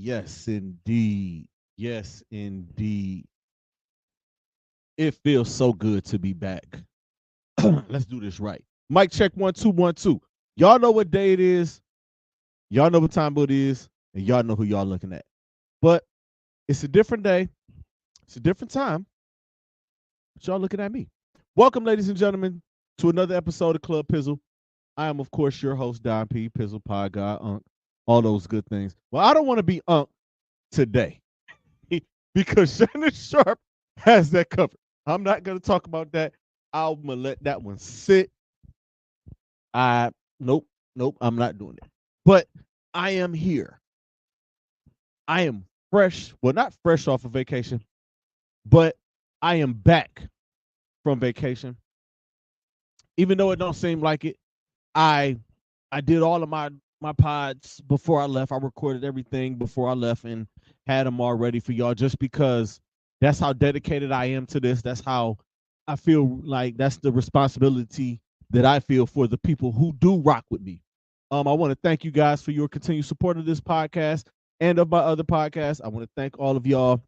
Yes, indeed. Yes, indeed. It feels so good to be back. Let's do this right. Mic check 1 2 1 2. Y'all know what day it is. Y'all know what time it is, and y'all know who y'all looking at. But it's a different day. It's a different time. But y'all looking at me. Welcome, ladies and gentlemen, to another episode of Club Pizzle. I am, of course, your host, Don P. Pizzle, Pod God, Unc, all those good things. Well, I don't want to be Unc today. Because Shannon Sharp has that covered. I'm not going to talk about that. I'm going to let that one sit. Nope, nope, I'm not doing it. But I am here. I am fresh. Well, not fresh off of vacation, but I am back from vacation. Even though it don't seem like it, I I did all of my pods before I left. I recorded everything before I left and had them all ready for y'all just because that's how dedicated I am to this. That's how I feel like that's the responsibility that I feel for the people who do rock with me. I want to thank you guys for your continued support of this podcast and of my other podcasts. I want to thank all of y'all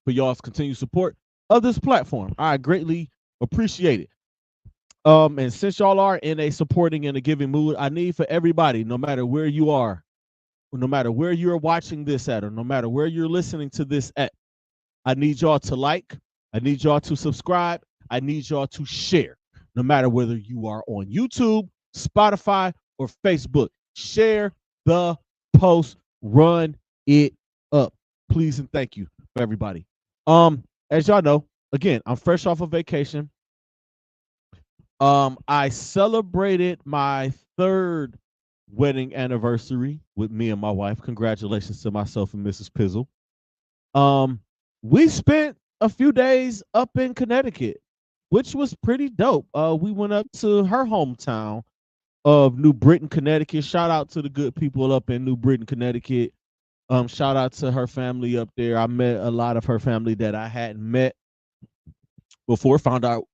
for y'all's continued support of this platform. I greatly appreciate it. And since y'all are in a supporting and a giving mood, I need for everybody, no matter where you are, no matter where you're watching this at, or no matter where you're listening to this at, I need y'all to like, I need y'all to subscribe, I need y'all to share, no matter whether you are on YouTube, Spotify, or Facebook. Share the post, run it up. Please and thank you for everybody. As y'all know, again, I'm fresh off of vacation. I celebrated my third wedding anniversary with me and my wife. Congratulations to myself and Mrs. Pizzle. Um, we spent a few days up in Connecticut, which was pretty dope. We went up to her hometown of New Britain, Connecticut. Shout out to the good people up in New Britain, Connecticut. Shout out to her family up there. I met a lot of her family that I hadn't met before. Found out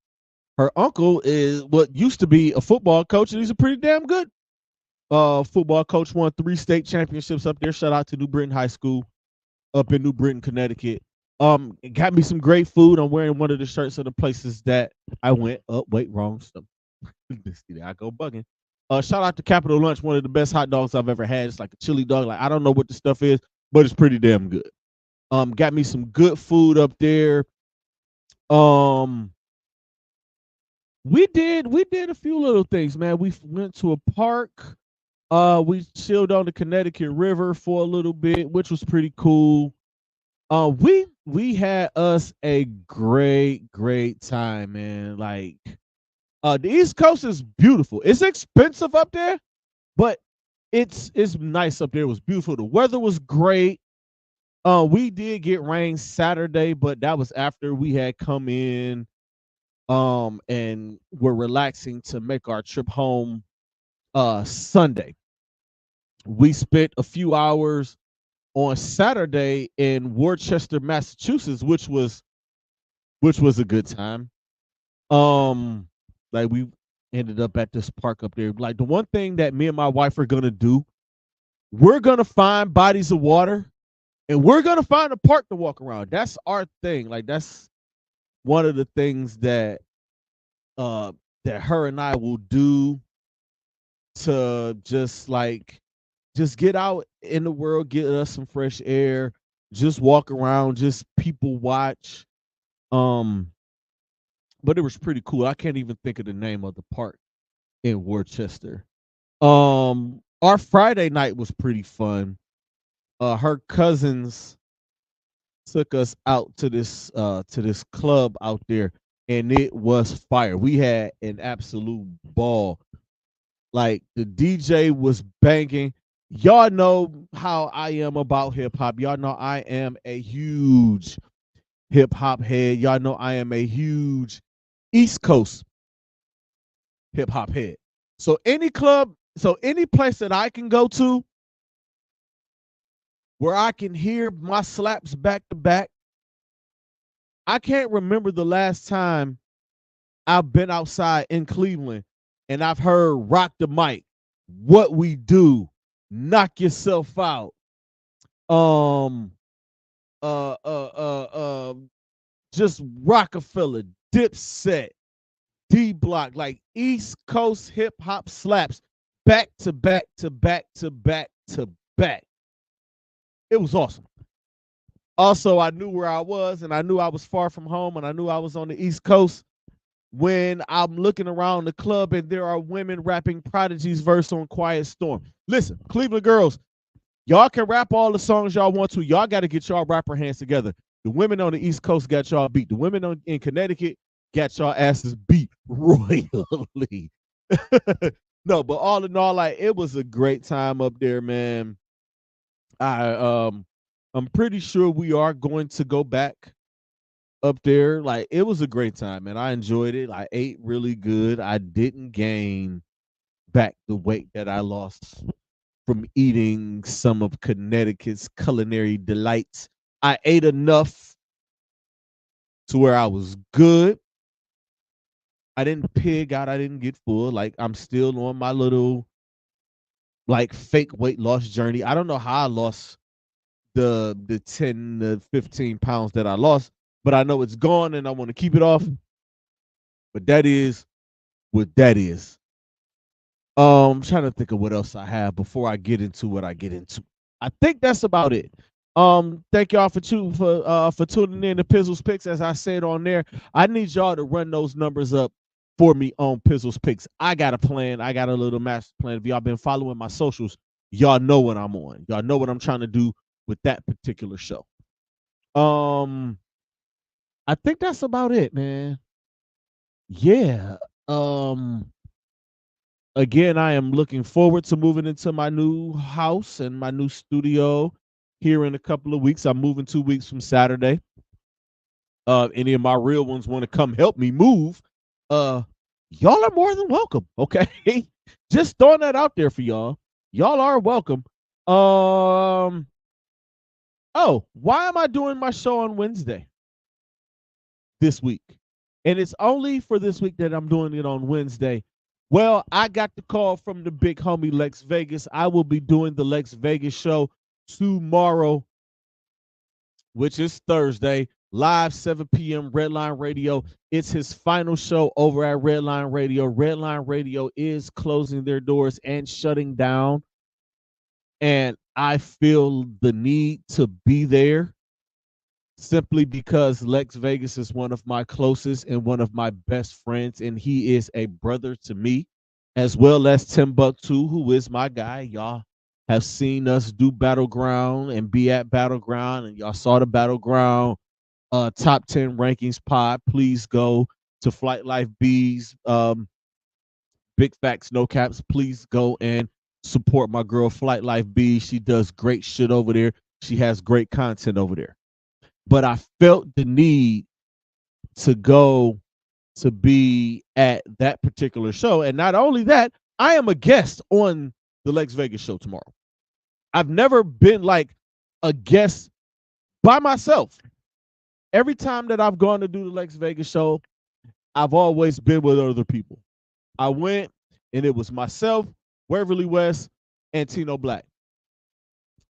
her uncle is what used to be a football coach, and he's a pretty damn good football coach. Won 3 state championships up there. Shout out to New Britain High School up in New Britain, Connecticut. It got me some great food. I'm wearing one of the shirts of the places that I went. Oh, wait, wrong stuff. See there, I go bugging. Shout out to Capital Lunch, one of the best hot dogs I've ever had. It's like a chili dog. Like I don't know what the stuff is, but it's pretty damn good. Got me some good food up there. Um, we did a few little things, man. We went to a park. We chilled on the Connecticut River for a little bit, which was pretty cool. We had us a great time, man. Like the East Coast is beautiful. It's expensive up there, but it's nice up there. It was beautiful. The weather was great. We did get rain Saturday, but that was after we had come in and we're relaxing to make our trip home Sunday. We spent a few hours on Saturday in Worcester, Massachusetts, which was a good time. Like we ended up at this park up there. Like the one thing that me and my wife are gonna do, we're gonna find bodies of water and we're gonna find a park to walk around. That's our thing. Like that's one of the things uh that her and I will do to just get out in the world, get us some fresh air, just walk around, just people watch. Um, but it was pretty cool. I can't even think of the name of the park in Worcester. Our Friday night was pretty fun. Her cousins took us out to this club out there, and it was fire. We had an absolute ball. Like the DJ was banging. Y'all know how I am about hip hop. Y'all know I am a huge hip hop head. Y'all know I am a huge East Coast hip hop head. So any club, so any place that I can go to where I can hear my slaps back to back, I can't remember the last time I've been outside in Cleveland and I've heard Rock the Mic, What We Do, Knock Yourself Out, um, uh, uh, uh, um, just Rockefeller, Dipset, D Block, like East Coast hip hop slaps, back to back to back to back to back. It was awesome. Also, I knew where I was, and I knew I was far from home, and I knew I was on the East Coast when I'm looking around the club and there are women rapping Prodigy's verse on Quiet Storm. Listen, Cleveland girls, y'all can rap all the songs y'all want to. Y'all got to get y'all rapper hands together. The women on the East Coast got y'all beat. The women in Connecticut got y'all asses beat royally. No, but all in all, like it was a great time up there, man. I I'm pretty sure we are going to go back up there. Like it was a great time, man. I enjoyed it. I ate really good. I didn't gain back the weight that I lost from eating some of Connecticut's culinary delights. I ate enough to where I was good. I didn't pig out. I didn't get full. Like I'm still on my little like fake weight loss journey. I don't know how I lost the 10 to 15 pounds that I lost, but I know it's gone and I want to keep it off. But that is what that is. I'm trying to think of what else I have before I get into what I get into. I think that's about it. Thank y'all for tuning in to Pizzle's Picks. As I said on there, I need y'all to run those numbers up for me on Pizzle's Picks. I got a plan. I got a little master plan. If y'all been following my socials, y'all know what I'm on. Y'all know what I'm trying to do with that particular show. I think that's about it, man. Yeah. Um, Again, I am looking forward to moving into my new house and my new studio here in a couple of weeks. I'm moving 2 weeks from Saturday. Any of my real ones want to come help me move, uh, y'all are more than welcome. Okay, just throwing that out there for y'all. Y'all are welcome. Oh, why am I doing my show on Wednesday this week? And it's only for this week that I'm doing it on Wednesday. Well, I got the call from the big homie Lex Vegas. I will be doing the Lex Vegas show tomorrow, which is Thursday, live 7 p.m. Redline Radio. It's his final show over at Redline Radio. Redline Radio is closing their doors and shutting down. And I feel the need to be there simply because Lex Vegas is one of my closest and one of my best friends, and he is a brother to me, as well as Timbuktu, who is my guy. Y'all have seen us do Battleground and be at Battleground, and y'all saw the Battleground top 10 rankings pod. Please go to Flight Life B's Big Facts, No Caps. Please go and support my girl Flight Life B. She does great shit over there. She has great content over there. But I felt the need to go to be at that particular show. And not only that, I am a guest on the Lex Vegas show tomorrow. I've never been like a guest by myself. Every time that I've gone to do the Lex Vegas show, I've always been with other people. I went and it was myself, Waverly West, and Tino Black.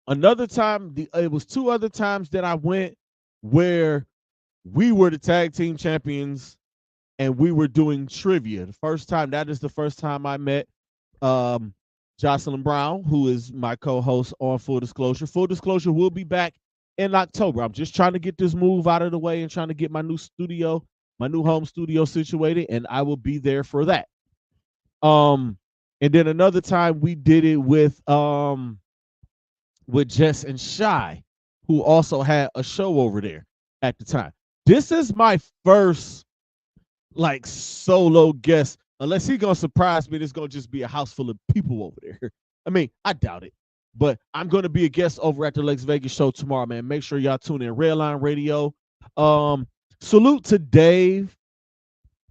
Another time, it was two other times that I went where we were the tag team champions and we were doing trivia. That is the first time I met Jocelyn Brown, who is my co-host on Full Disclosure. Full Disclosure will be back in October. I'm just trying to get this move out of the way and trying to get my new studio, my new home studio situated, and I will be there for that. And then another time we did it with Jess and Shy, who also had a show over there at the time. This is my first like solo guest. Unless he's gonna surprise me, there's gonna just be a house full of people over there. I mean, I doubt it. But I'm gonna be a guest over at the Lex Vegas show tomorrow, man. Make sure y'all tune in. Redline Radio. Salute to Dave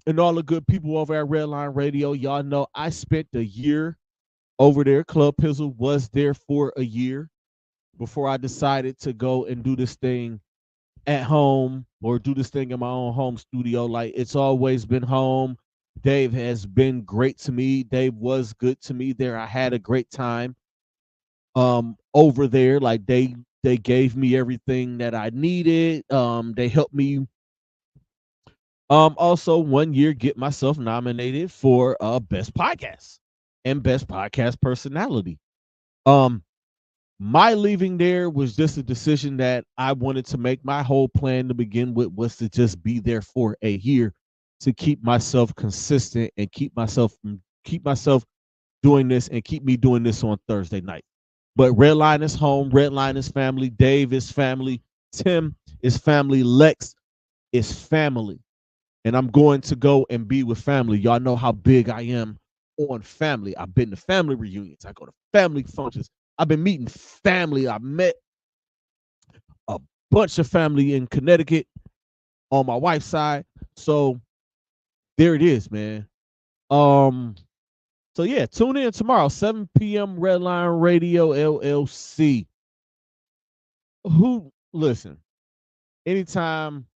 and all the good people over at Redline Radio. Y'all know I spent a year over there. Club Pizzle was there for a year before I decided to go and do this thing at home or do this thing in my own home studio. Like, it's always been home. Dave has been great to me. Dave was good to me there. I had a great time over there. Like, they They gave me everything that I needed. They helped me also 1 year get myself nominated for best podcast and best podcast personality. Um my leaving there was just a decision that I wanted to make. My whole plan to begin with was to just be there for a year to keep myself consistent and keep myself doing this and keep me doing this on Thursday night. But Redline is home, Redline is family, Dave is family, Tim is family, Lex is family. And I'm going to go and be with family. Y'all know how big I am on family. I've been to family reunions. I go to family functions. I've been meeting family. I met a bunch of family in Connecticut on my wife's side. So there it is, man. So yeah, tune in tomorrow, 7 p.m. Redline Radio LLC. Listen, anytime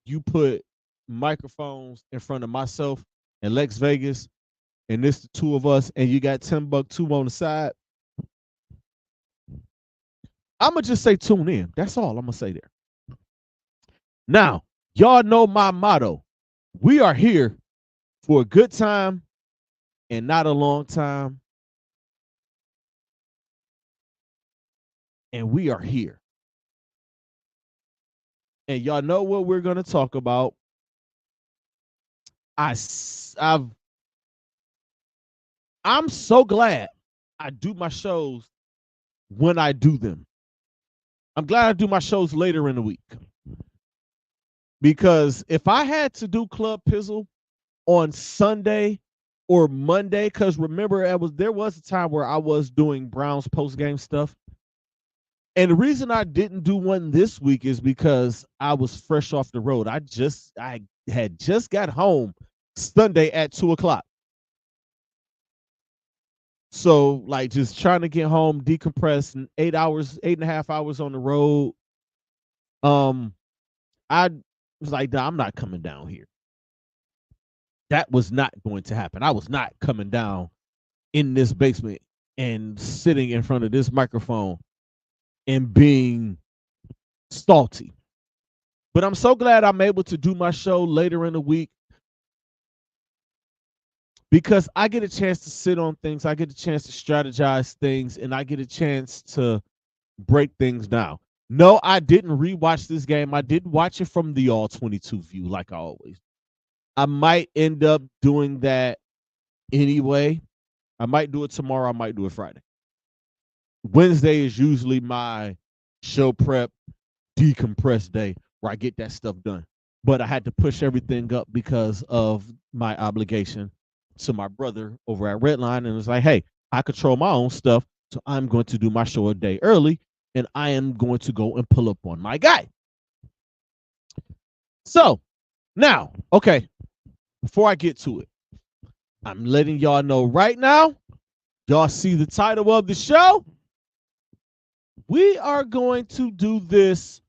you put microphones in front of myself and Lex Vegas, and this the two of us, and you got Timbuktu on the side, I'm going to just say tune in. That's all I'm going to say there. Now, y'all know my motto. We are here for a good time and not a long time. And we are here. And y'all know what we're going to talk about. I'm so glad I do my shows when I do them. I'm glad I do my shows later in the week. Because if I had to do Club Pizzle on Sunday or Monday, because remember, there was a time where I was doing Browns post-game stuff. And the reason I didn't do one this week is because I was fresh off the road. I had just got home Sunday at 2:00. So like just trying to get home, decompress, and 8.5 hours on the road. I was like, nah, I'm not coming down here. That was not going to happen. I was not coming down in this basement and sitting in front of this microphone and being salty. But I'm so glad I'm able to do my show later in the week because I get a chance to sit on things, I get a chance to strategize things, and I get a chance to break things down. No, I didn't rewatch this game. I didn't watch it from the all 22 view like I always. I might end up doing that anyway. I might do it tomorrow. I might do it Friday. Wednesday is usually my show prep, decompress day where I get that stuff done. But I had to push everything up because of my obligation to my brother over at Redline. And it was like, hey, I control my own stuff. So I'm going to do my show a day early. And I am going to go and pull up on my guy. So now, okay, before I get to it, I'm letting y'all know right now. Y'all see the title of the show? We are going to do this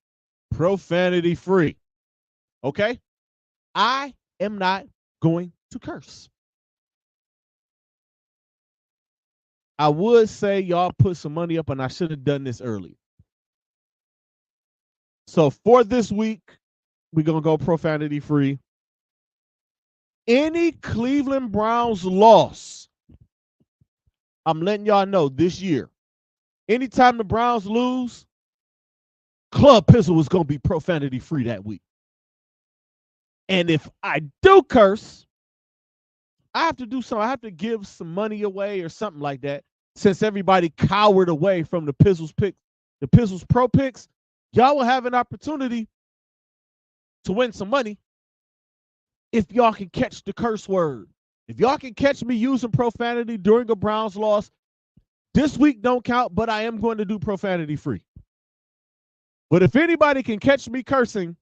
profanity free. Okay? I am not going to curse. I would say y'all put some money up, and I should have done this earlier. So for this week, we're going to go profanity free. Any Cleveland Browns loss, I'm letting y'all know this year, anytime the Browns lose, Club Pizzle is going to be profanity free that week. And if I do curse, I have to do something. I have to give some money away or something like that. Since everybody cowered away from the Pizzle's pick, the Pizzle's Pro picks, y'all will have an opportunity to win some money if y'all can catch the curse word. If y'all can catch me using profanity during a Browns loss, this week don't count, but I am going to do profanity free. But if anybody can catch me cursing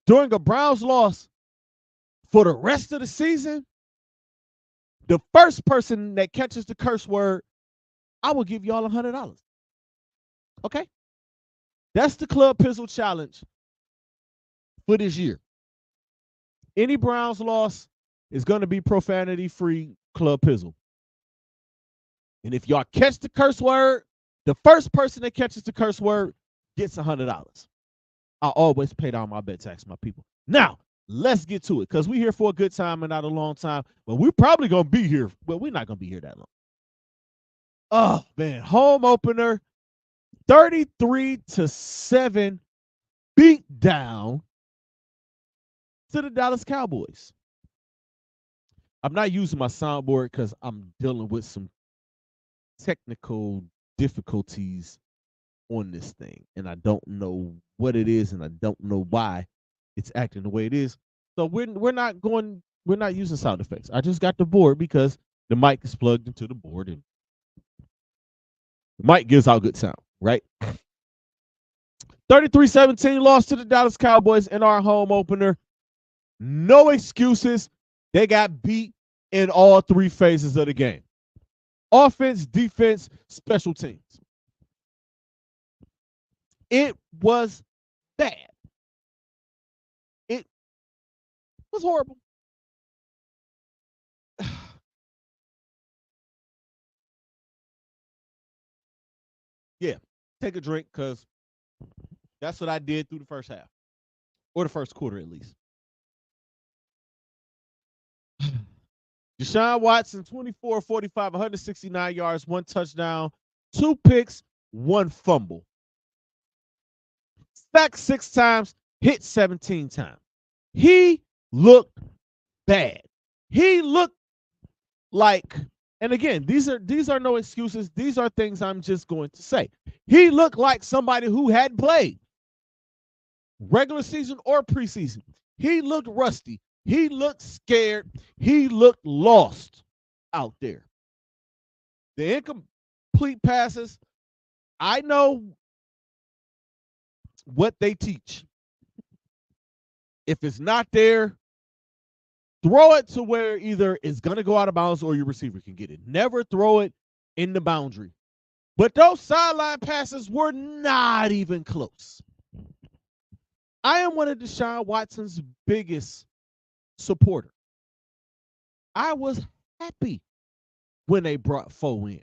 during a Browns loss for the rest of the season, the first person that catches the curse word, I will give y'all $100. Okay? That's the Club Pizzle Challenge for this year. Any Browns loss is going to be profanity-free Club Pizzle. And if y'all catch the curse word, The first person that catches the curse word gets $100. I always pay down my bet tax, my people. Now, let's get to it because we're here for a good time and not a long time. But we're probably going to be here. Well, we're not going to be here that long. Oh, man. Home opener, 33-7 beat down to the Dallas Cowboys. I'm not using my soundboard because I'm dealing with some technical difficulties on this thing, and I don't know what it is, and I don't know why it's acting the way it is. So we're not using sound effects. I just got the board because the mic is plugged into the board, and the mic gives out good sound, right? 33-17 loss to the Dallas Cowboys in our home opener. No excuses. They got beat in all three phases of the game. Offense, defense, special teams. It was bad. It was horrible. Yeah, take a drink because that's what I did through the first half, or the first quarter at least. Deshaun Watson, 24-45, 169 yards, 1 touchdown, 2 picks, 1 fumble. Sacked 6 times, hit 17 times. He looked bad. He looked like, and again, these are no excuses. These are things I'm just going to say. He looked like somebody who hadn't played regular season or preseason. He looked rusty. He looked scared. He looked lost out there. The incomplete passes, I know what they teach. If it's not there, throw it to where either it's going to go out of bounds or your receiver can get it. Never throw it in the boundary. But those sideline passes were not even close. I am one of Deshaun Watson's biggest supporter. I was happy when they brought Foe in.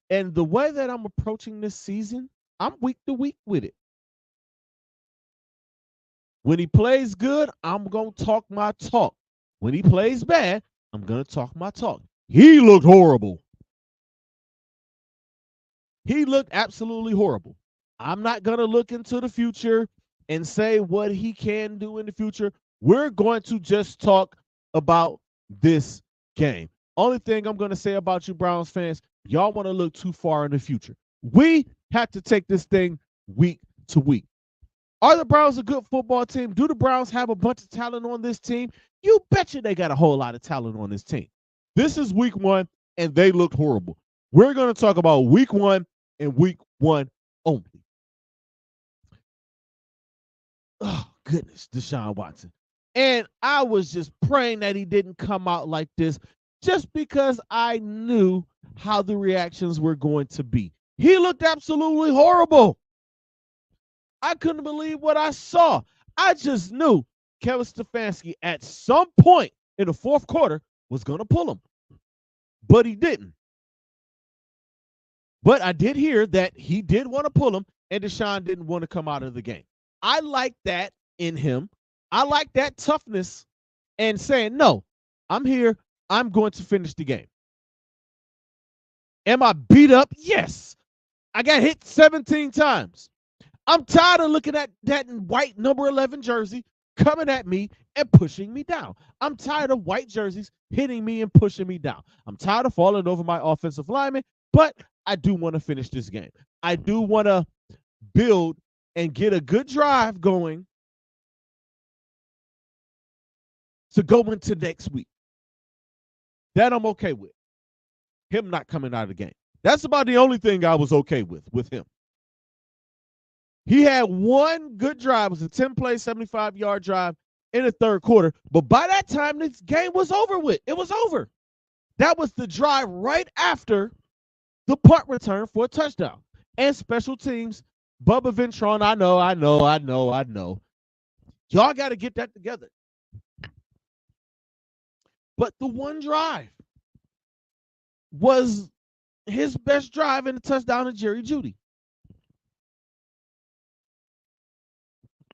And the way that I'm approaching this season, I'm week to week with it. When he plays good, I'm going to talk my talk. When he plays bad, I'm going to talk my talk. He looked horrible. He looked absolutely horrible. I'm not going to look into the future and say what he can do in the future. We're going to just talk about this game. Only thing I'm going to say about you Browns fans, y'all want to look too far in the future. We have to take this thing week to week. Are the Browns a good football team? Do the Browns have a bunch of talent on this team? You betcha they got a whole lot of talent on this team. This is week 1, and they looked horrible. We're going to talk about week 1 and week 1 only. Oh, goodness, Deshaun Watson. And I was just praying that he didn't come out like this just because I knew how the reactions were going to be. He looked absolutely horrible. I couldn't believe what I saw. I just knew Kevin Stefanski at some point in the fourth quarter was going to pull him. But he didn't. But I did hear that he did want to pull him, and Deshaun didn't want to come out of the game. I like that in him. I like that toughness and saying, no, I'm here. I'm going to finish the game. Am I beat up? Yes. I got hit 17 times. I'm tired of looking at that white number 11 jersey coming at me and pushing me down. I'm tired of white jerseys hitting me and pushing me down. I'm tired of falling over my offensive lineman, but I do want to finish this game. I do want to build and get a good drive going to go into next week. That I'm okay with. Him not coming out of the game. That's about the only thing I was okay with him. He had one good drive. It was a 10-play, 75-yard drive in the third quarter. But by that time, this game was over with. It was over. That was the drive right after the punt return for a touchdown. And special teams, Bubba Ventron, I know. Y'all got to get that together. But the one drive was his best drive in the touchdown to Jerry Jeudy.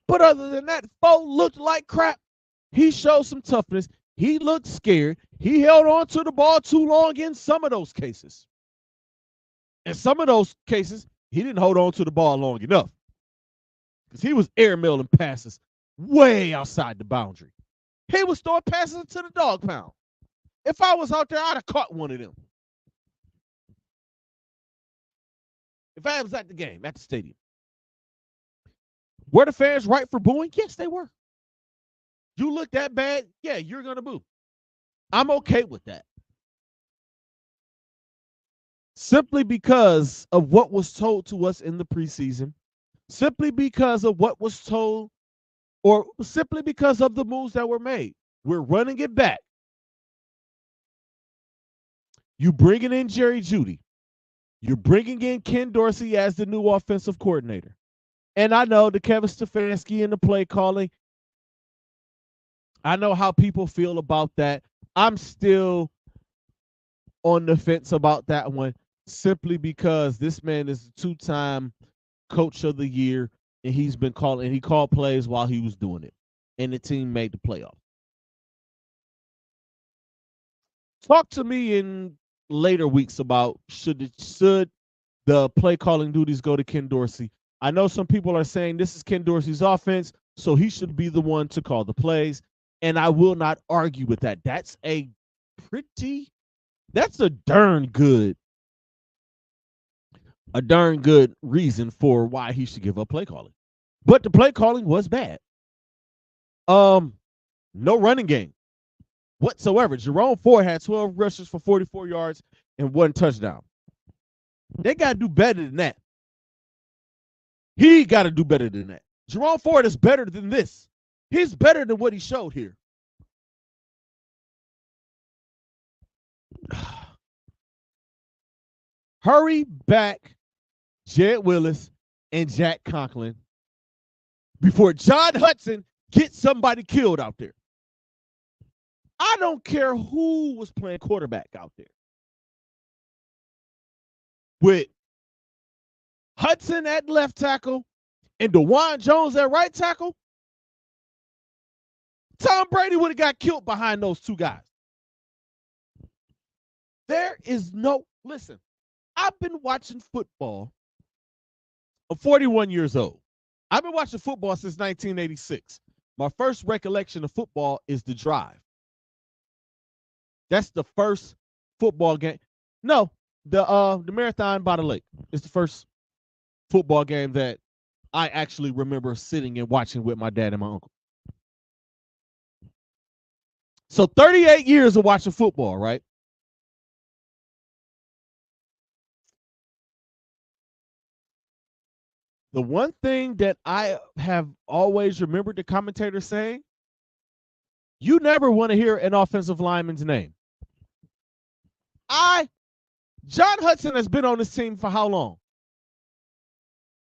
But other than that, Foe looked like crap. He showed some toughness. He looked scared. He held on to the ball too long in some of those cases. In some of those cases, he didn't hold on to the ball long enough because he was airmailing passes way outside the boundary. He was throwing passes into the dog pound. If I was out there, I'd have caught one of them. If I was at the game, at the stadium. Were the fans right for booing? Yes, they were. You look that bad, yeah, you're going to boo. I'm okay with that. Simply because of what was told to us in the preseason, simply because of what was told, or simply because of the moves that were made. We're running it back. You bringing in Jerry Jeudy. You're bringing in Ken Dorsey as the new offensive coordinator. And I know the Kevin Stefanski and the play calling, I know how people feel about that. I'm still on the fence about that one simply because this man is a two-time coach of the year, and he's been calling, and he called plays while he was doing it, and the team made the playoffs. Talk to me in later weeks about should the play calling duties go to Ken Dorsey. I know some people are saying this is Ken Dorsey's offense, so he should be the one to call the plays, and I will not argue with that. That's a darn good reason for why he should give up play calling. But the play calling was bad. No running game whatsoever. Jerome Ford had 12 rushes for 44 yards and 1 touchdown. They got to do better than that. He got to do better than that. Jerome Ford is better than this. He's better than what he showed here. Hurry back Jed Willis and Jack Conklin before John Hudson gets somebody killed out there. I don't care who was playing quarterback out there. With Hudson at left tackle and DeJuan Jones at right tackle, Tom Brady would have got killed behind those two guys. There is no, listen, I've been watching football. I'm 41 years old. I've been watching football since 1986. My first recollection of football is The Drive. That's the first football game. No, the Marathon by the Lake is the first football game that I actually remember sitting and watching with my dad and my uncle. So 38 years of watching football, right? The one thing that I have always remembered the commentator saying, you never want to hear an offensive lineman's name. John Hudson has been on this team for how long?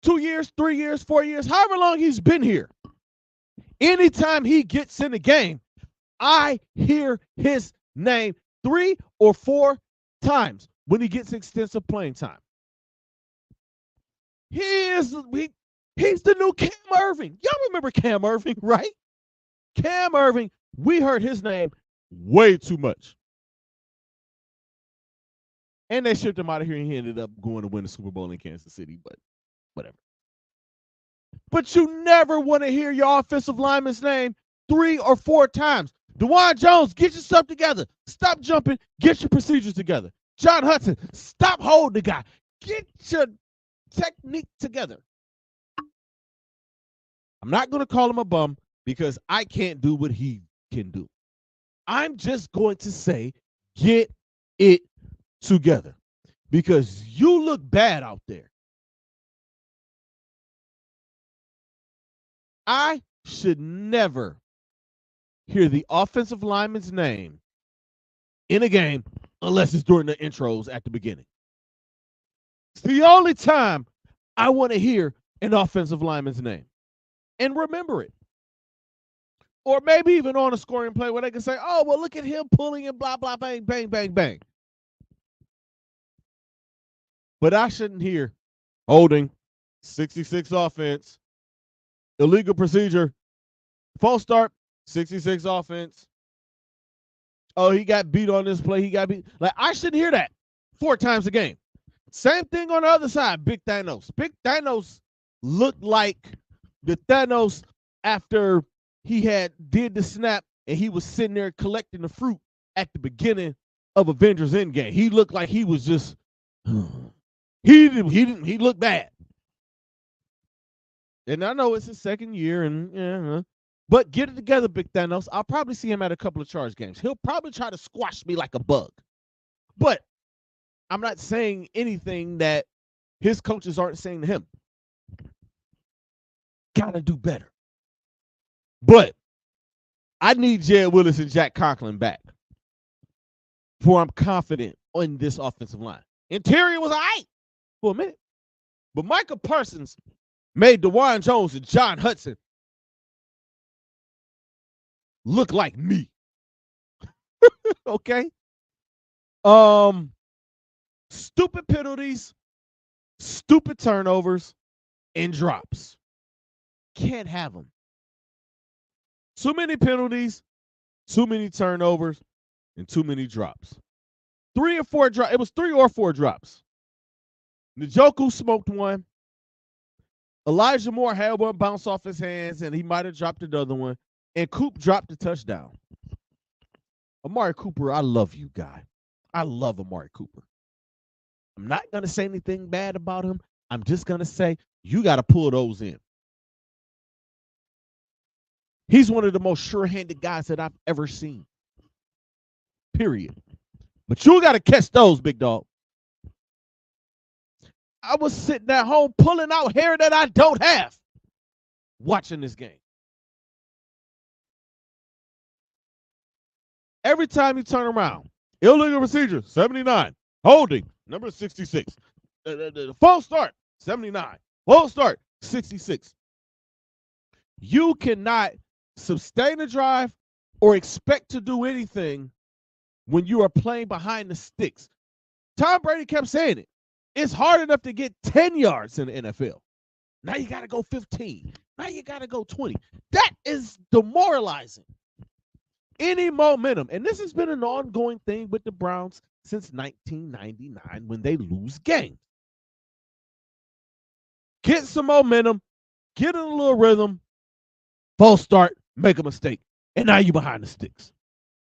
2 years, 3 years, 4 years, however long he's been here. Anytime he gets in the game, I hear his name 3 or 4 times when he gets extensive playing time. He's the new Cam Irving. Y'all remember Cam Irving, right? Cam Irving, we heard his name way too much. And they shipped him out of here, and he ended up going to win the Super Bowl in Kansas City, but whatever. But you never want to hear your offensive lineman's name 3 or 4 times. DeJuan Jones, get yourself together. Stop jumping. Get your procedures together. John Hudson, stop holding the guy. Get your technique together. I'm not going to call him a bum because I can't do what he can do. I'm just going to say, get it together because you look bad out there. I should never hear the offensive lineman's name in a game unless it's during the intros at the beginning. It's the only time I want to hear an offensive lineman's name. And remember it. Or maybe even on a scoring play where they can say, oh, well, look at him pulling and blah, blah, bang, bang, bang, bang. But I shouldn't hear holding, 66 offense, illegal procedure, false start, 66 offense. Oh, he got beat on this play. He got beat. Like, I shouldn't hear that 4 times a game. Same thing on the other side, Big Thanos. Big Thanos looked like the Thanos after he had did the snap and he was sitting there collecting the fruit at the beginning of Avengers Endgame. He looked like he was just he looked bad. And I know it's his second year, and but get it together, Big Thanos. I'll probably see him at a couple of charge games. He'll probably try to squash me like a bug. But I'm not saying anything that his coaches aren't saying to him. Gotta do better. But I need Jed Willis and Jack Conklin back before I'm confident on this offensive line. Interior was all right for a minute. But Micah Parsons made DeJuan Jones and John Hudson look like me. Okay? Stupid penalties, stupid turnovers, and drops. Can't have them. Too many penalties, too many turnovers, and too many drops. 3 or 4 drops. It was 3 or 4 drops. Njoku smoked one. Elijah Moore had one bounce off his hands, and he might have dropped another one. And Coop dropped the touchdown. Amari Cooper, I love you, guy. I love Amari Cooper. I'm not going to say anything bad about him. I'm just going to say you got to pull those in. He's one of the most sure-handed guys that I've ever seen. Period. But you got to catch those, big dog. I was sitting at home pulling out hair that I don't have watching this game. Every time you turn around, illegal procedure, 79. Holding, number 66. The false start, 79. False start, 66. You cannot sustain a drive or expect to do anything when you are playing behind the sticks. Tom Brady kept saying it. It's hard enough to get 10 yards in the NFL. Now you got to go 15. Now you got to go 20. That is demoralizing. Any momentum, and this has been an ongoing thing with the Browns since 1999 when they lose games. Get some momentum, get in a little rhythm, false start, make a mistake, and now you're behind the sticks.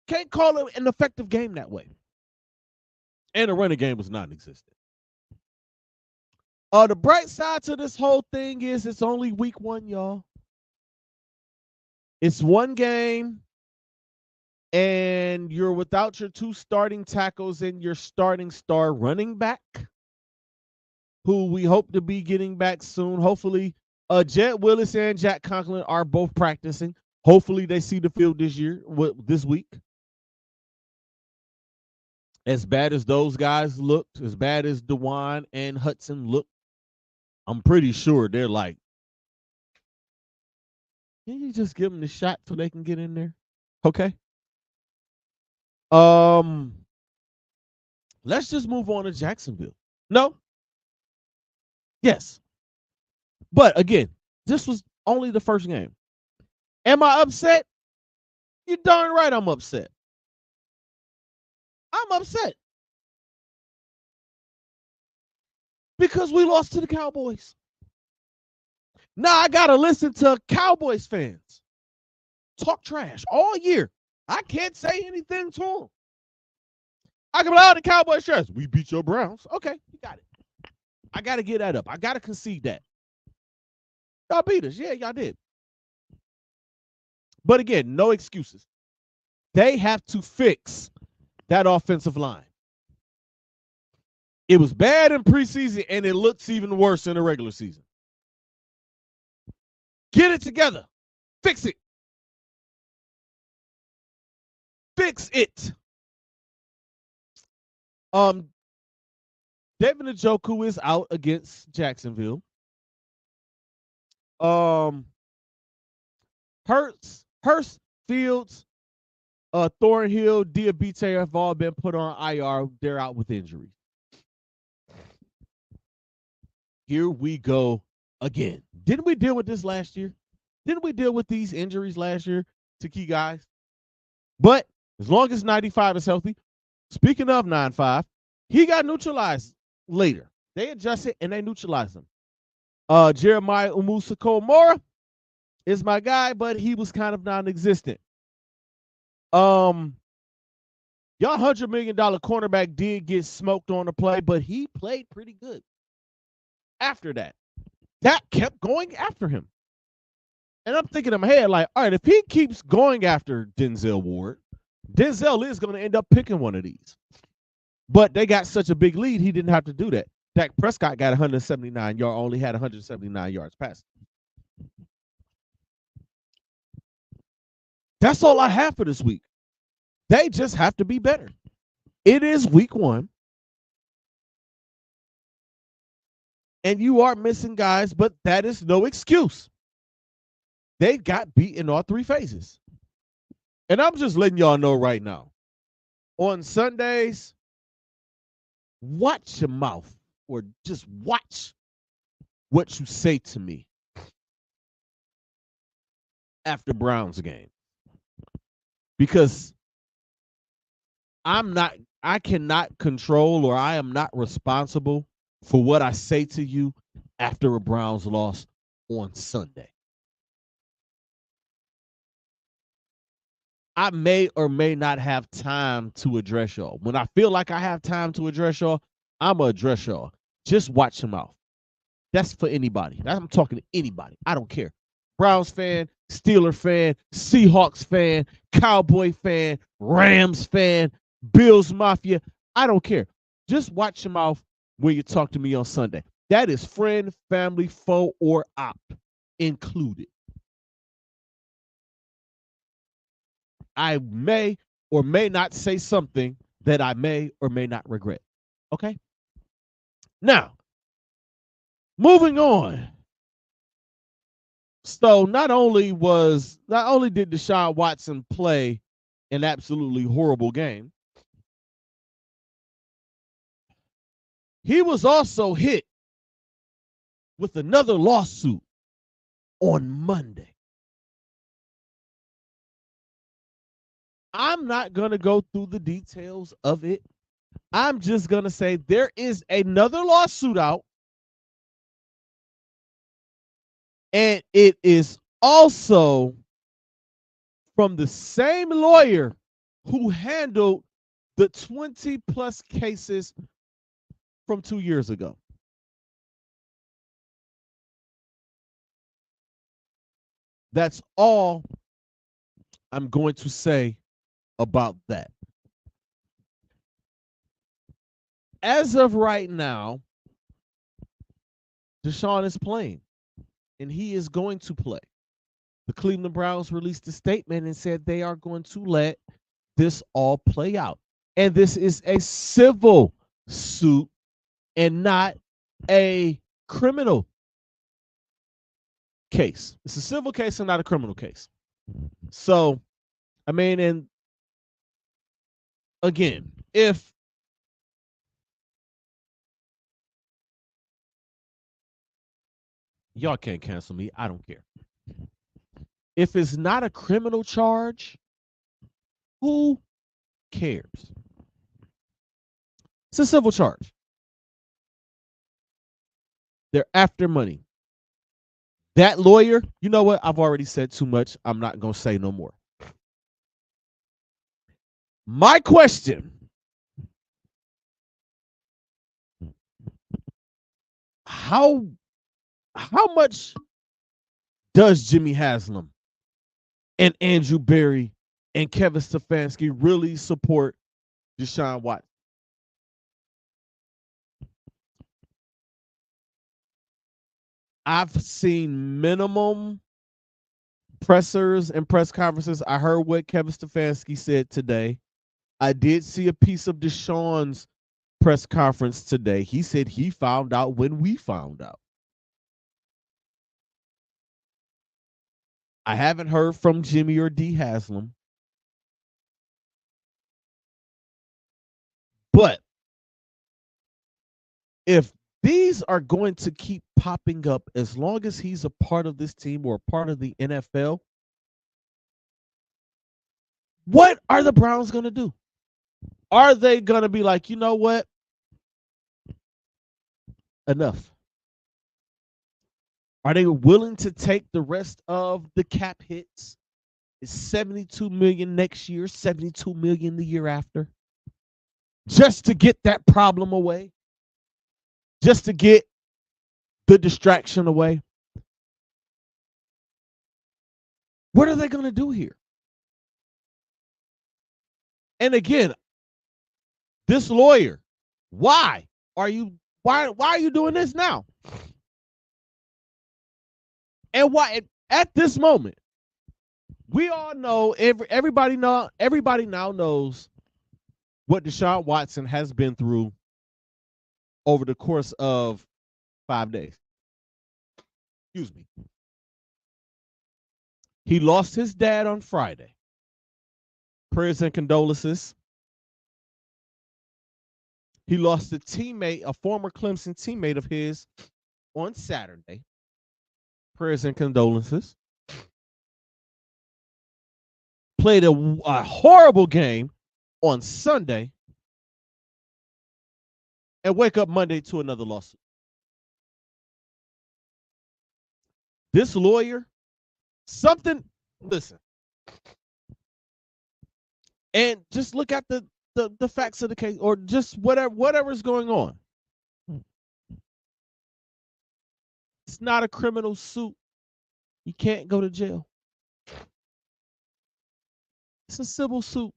Can't call it an effective game that way. And the running game was non-existent. The bright side to this whole thing is it's only week 1, y'all. It's one game, and you're without your 2 starting tackles and your starting star running back, who we hope to be getting back soon. Hopefully, Jed Willis and Jack Conklin are both practicing. Hopefully, they see the field this week. As bad as those guys looked, as bad as DeJuan and Hudson looked, I'm pretty sure they're like, can you just give them the shot so they can get in there? Okay. Let's just move on to Jacksonville. No? Yes. But again, this was only the first game. Am I upset? You're darn right I'm upset. I'm upset. Because we lost to the Cowboys. Now I got to listen to Cowboys fans talk trash all year. I can't say anything to them. I can allow the Cowboys trash. We beat your Browns. Okay, you got it. I got to get that up. I got to concede that. Y'all beat us. Yeah, y'all did. But again, no excuses. They have to fix that offensive line. It was bad in preseason, and it looks even worse in the regular season. Get it together. Fix it. Fix it. David Njoku is out against Jacksonville. Hurst, Fields, Thornhill, Diabite have all been put on IR. They're out with injuries. here we go again. Didn't we deal with this last year? Didn't we deal with these injuries last year to key guys? But as long as 95 is healthy, speaking of 9-5, he got neutralized later. They adjusted and they neutralized him. Jeremiah Umusa-Komora is my guy, but he was kind of non-existent. Y'all $100 million cornerback did get smoked on the play, but he played pretty good. After that, that kept going after him. And I'm thinking in my head, like, all right, if he keeps going after Denzel Ward, Denzel is going to end up picking one of these. But they got such a big lead, he didn't have to do that. Dak Prescott got 179 yards, only had 179 yards passing. That's all I have for this week. They just have to be better. It is week 1. And you are missing guys, but that is no excuse. They got beat in all 3 phases. And I'm just letting y'all know right now. On Sundays, watch your mouth, or just watch what you say to me after Browns game. Because I cannot control, or I am not responsible for what I say to you after a Browns loss on Sunday. I may or may not have time to address y'all. When I feel like I have time to address y'all, I'm going to address y'all. Just watch your mouth. That's for anybody. I'm talking to anybody. I don't care. Browns fan, Steeler fan, Seahawks fan, Cowboy fan, Rams fan, Bills Mafia. I don't care. Just watch your mouth when you talk to me on Sunday. That is friend, family, foe, or op included. I may or may not say something that I may or may not regret. Okay? Now, moving on. So not only did Deshaun Watson play an absolutely horrible game, he was also hit with another lawsuit on Monday. I'm not going to go through the details of it. I'm just going to say there is another lawsuit out, and it is also from the same lawyer who handled the 20-plus cases from 2 years ago. That's all I'm going to say about that. As of right now, Deshaun is playing, and he is going to play. The Cleveland Browns released a statement and said they are going to let this all play out. And this is a civil suit and not a criminal case. It's a civil case and not a criminal case. So, I mean, and again, if y'all can't cancel me, I don't care. If it's not a criminal charge, who cares? It's a civil charge. They're after money. That lawyer, you know what? I've already said too much. I'm not going to say no more. My question: how much does Jimmy Haslam and Andrew Berry and Kevin Stefanski really support Deshaun Watson? I've seen minimum pressers and press conferences. I heard what Kevin Stefanski said today. I did see a piece of Deshaun's press conference today. He said he found out when we found out. I haven't heard from Jimmy or D Haslam. But if These are going to keep popping up as long as he's a part of this team or a part of the NFL. What are the Browns going to do? Are they going to be like, you know what? Enough. Are they willing to take the rest of the cap hits? It's 72 million next year, 72 million the year after. Just to get that problem away. Just to get the distraction away. What are they going to do here? And again, this lawyer, why are you doing this now? And why at this moment, we all know everybody now knows what Deshaun Watson has been through over the course of 5 days. Excuse me. He lost his dad on Friday. Prayers and condolences. He lost a teammate, a former Clemson teammate of his, on Saturday. Prayers and condolences. Played a horrible game on Sunday and wake up Monday to another lawsuit. This lawyer, listen, and just look at the facts of the case, or just whatever's going on. It's not a criminal suit. You can't go to jail. It's a civil suit.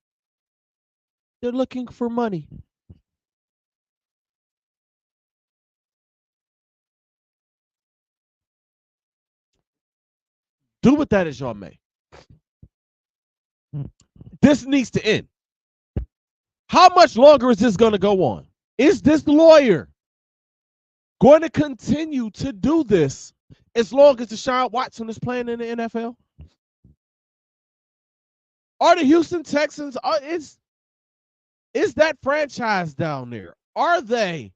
They're looking for money. Do with that as y'all may. This needs to end. How much longer is this going to go on? Is this lawyer going to continue to do this as long as Deshaun Watson is playing in the NFL? Are the Houston Texans, is that franchise down there? Are they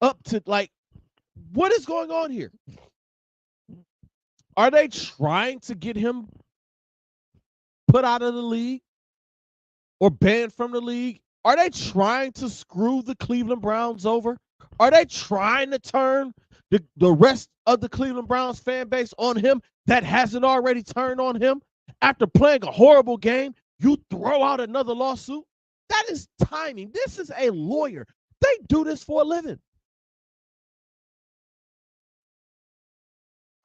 up to, like, what is going on here? Are they trying to get him put out of the league or banned from the league? Are they trying to screw the Cleveland Browns over? Are they trying to turn the rest of the Cleveland Browns fan base on him that hasn't already turned on him? After playing a horrible game, you throw out another lawsuit? That is timing. This is a lawyer. They do this for a living.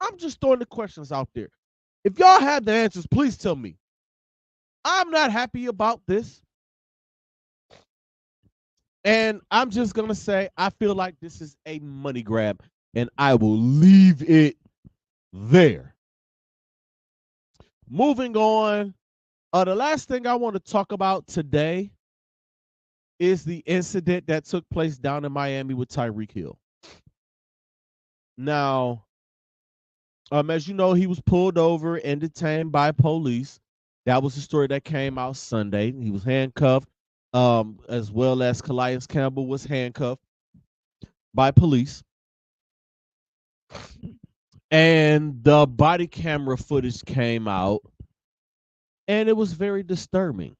I'm just throwing the questions out there. If y'all have the answers, please tell me. I'm not happy about this. And I'm just going to say, I feel like this is a money grab, and I will leave it there. Moving on, the last thing I want to talk about today is the incident that took place down in Miami with Tyreek Hill. Now, as you know, he was pulled over and detained by police. That was the story that came out Sunday. He was handcuffed, as well as Calais Campbell was handcuffed by police. And the body camera footage came out, and it was very disturbing.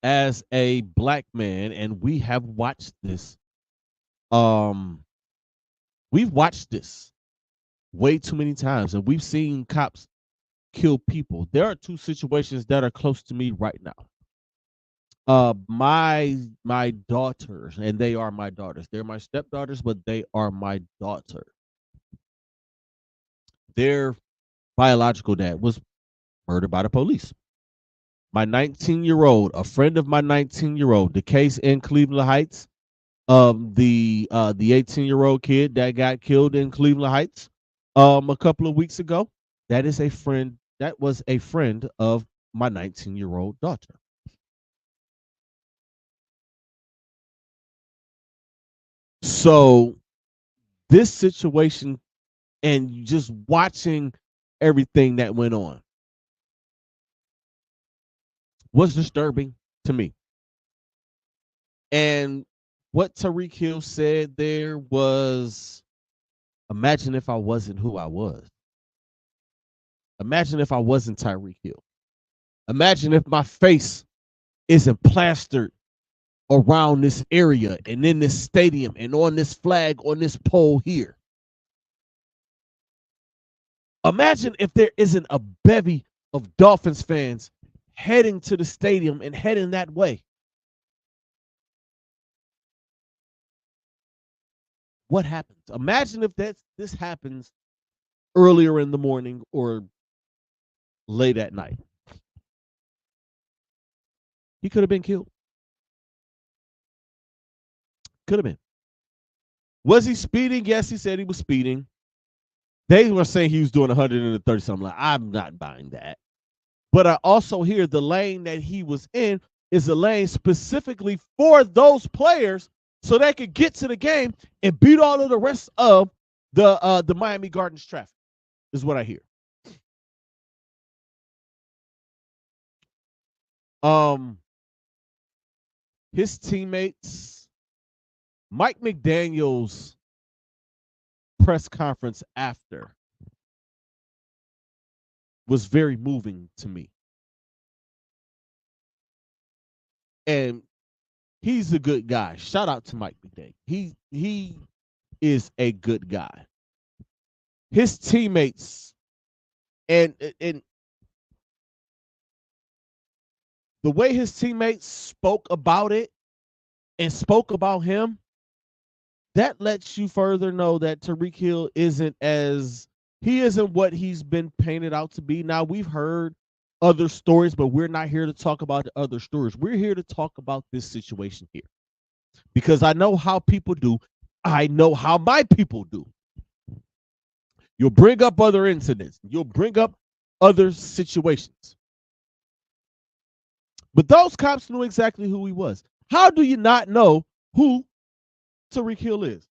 As a black man, and we have watched this, we've watched this way too many times, and we've seen cops kill people. There are two situations that are close to me right now. My daughters, and they are my daughters. They're my stepdaughters, but they are my daughter. Their biological dad was murdered by the police. My 19-year-old, a friend of my 19-year-old, the case in Cleveland Heights, the 18-year-old kid that got killed in Cleveland Heights, a couple of weeks ago. That is a friend. That was a friend of my 19-year-old daughter. So this situation, and just watching everything that went on, was disturbing to me. And what Tyreek Hill said there was, imagine if I wasn't who I was. Imagine if I wasn't Tyreek Hill. Imagine if my face isn't plastered around this area and in this stadium and on this flag on this pole here. Imagine if there isn't a bevy of Dolphins fans heading to the stadium and heading that way. What happens? Imagine if this happens earlier in the morning or late at night. He could have been killed. Could have been. Was he speeding? Yes, he said he was speeding. They were saying he was doing 130 something. Like, I'm not buying that. But I also hear the lane that he was in is a lane specifically for those players so they could get to the game and beat all of the rest of the Miami Gardens traffic, is what I hear. His teammates, Mike McDaniel's press conference after was very moving to me. And he's a good guy. Shout out to Mike McDaniel. He is a good guy. His teammates and the way his teammates spoke about it and spoke about him, that lets you further know that Tyreek Hill isn't what he's been painted out to be. Now, we've heard other stories, but we're not here to talk about the other stories. We're here to talk about this situation here. Because I know how people do. I know how my people do. You'll bring up other incidents. You'll bring up other situations. But those cops knew exactly who he was. How do you not know who Tyreek Hill is?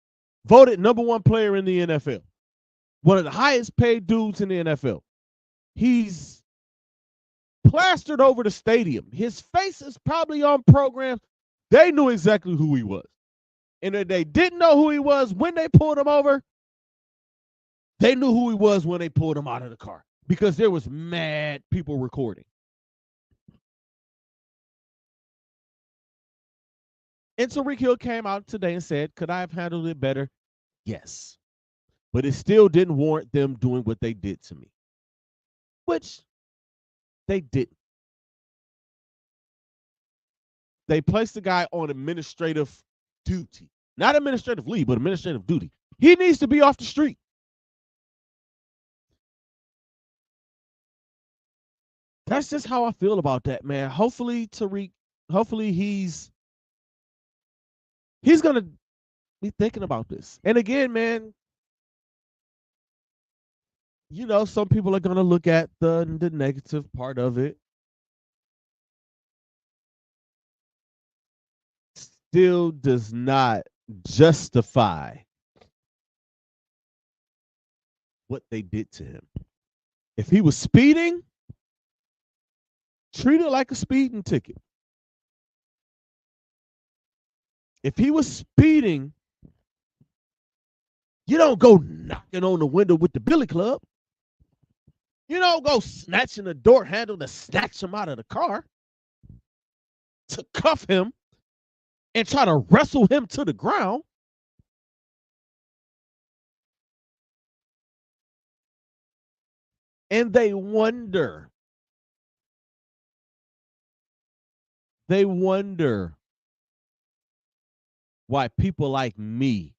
Voted #1 player in the NFL. One of the highest paid dudes in the NFL. He's plastered over the stadium. His face is probably on programs. They knew exactly who he was. And if they didn't know who he was when they pulled him over, they knew who he was when they pulled him out of the car because there was mad people recording. And Tyreek Hill came out today and said, could I have handled it better? Yes. But it still didn't warrant them doing what they did to me, which they didn't. They placed the guy on administrative duty. Not administrative leave, but administrative duty. He needs to be off the street. That's just how I feel about that, man. Hopefully he's going to be thinking about this. And again, man, you know, some people are going to look at the negative part of it. Still does not justify what they did to him. If he was speeding, treat it like a speeding ticket. If he was speeding, you don't go knocking on the window with the billy club. You don't go snatching the door handle to snatch him out of the car, to cuff him and try to wrestle him to the ground. And they wonder why people like me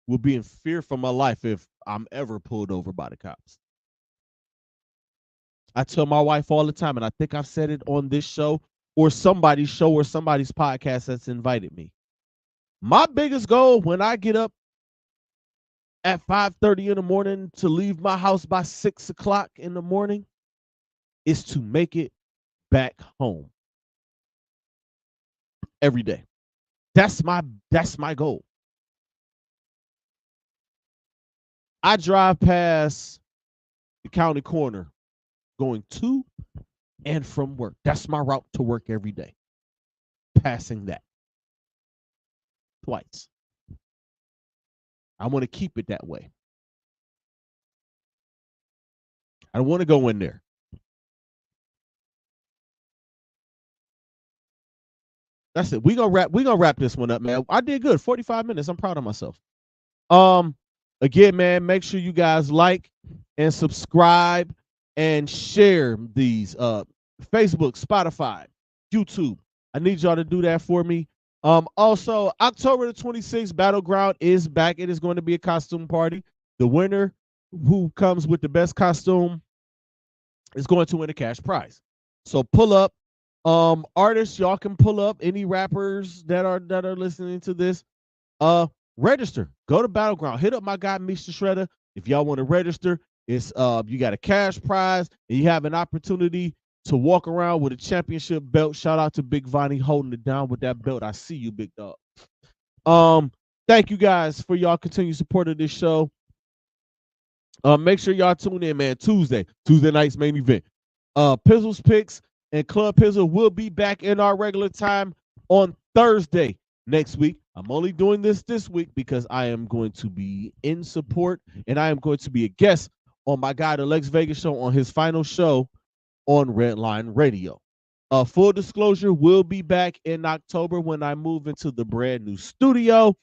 will be in fear for my life if I'm ever pulled over by the cops. I tell my wife all the time, and I think I've said it on this show or somebody's show or somebody's podcast that's invited me. My biggest goal when I get up at 5:30 in the morning to leave my house by 6 o'clock in the morning is to make it back home every day. That's my goal. I drive past the county corner going to and from work. That's my route to work every day. Passing that. twice. I want to keep it that way. I don't want to go in there. That's it. We gonna wrap this one up, man. I did good. 45 minutes. I'm proud of myself. Again, man, make sure you guys like and subscribe and share these Facebook, Spotify, YouTube. I need y'all to do that for me. Also, October the 26th, Battleground is back. It is going to be a costume party. The winner who comes with the best costume is going to win a cash prize. So pull up. Artists, y'all can pull up. Any rappers that are listening to this. Register. Go to Battleground. Hit up my guy Misha Shredder. If y'all want to register, it's you got a cash prize and you have an opportunity to walk around with a championship belt. Shout out to Big Vonnie holding it down with that belt. I see you, big dog. Thank you guys for y'all continued support of this show. Make sure y'all tune in, man. Tuesday night's main event. Pizzle's Picks and Club Pizzle will be back in our regular time on Thursday next week. I'm only doing this week because I am going to be in support and I am going to be a guest on my guy, the Lex Vegas show, on his final show on Redline Radio. Full disclosure, we'll be back in October when I move into the brand new studio.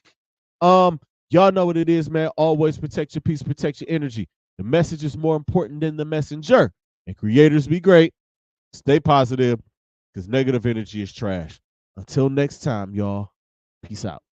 Y'all know what it is, man. Always protect your peace, protect your energy. The message is more important than the messenger. And creators, be great. Stay positive because negative energy is trash. Until next time, y'all. Peace out.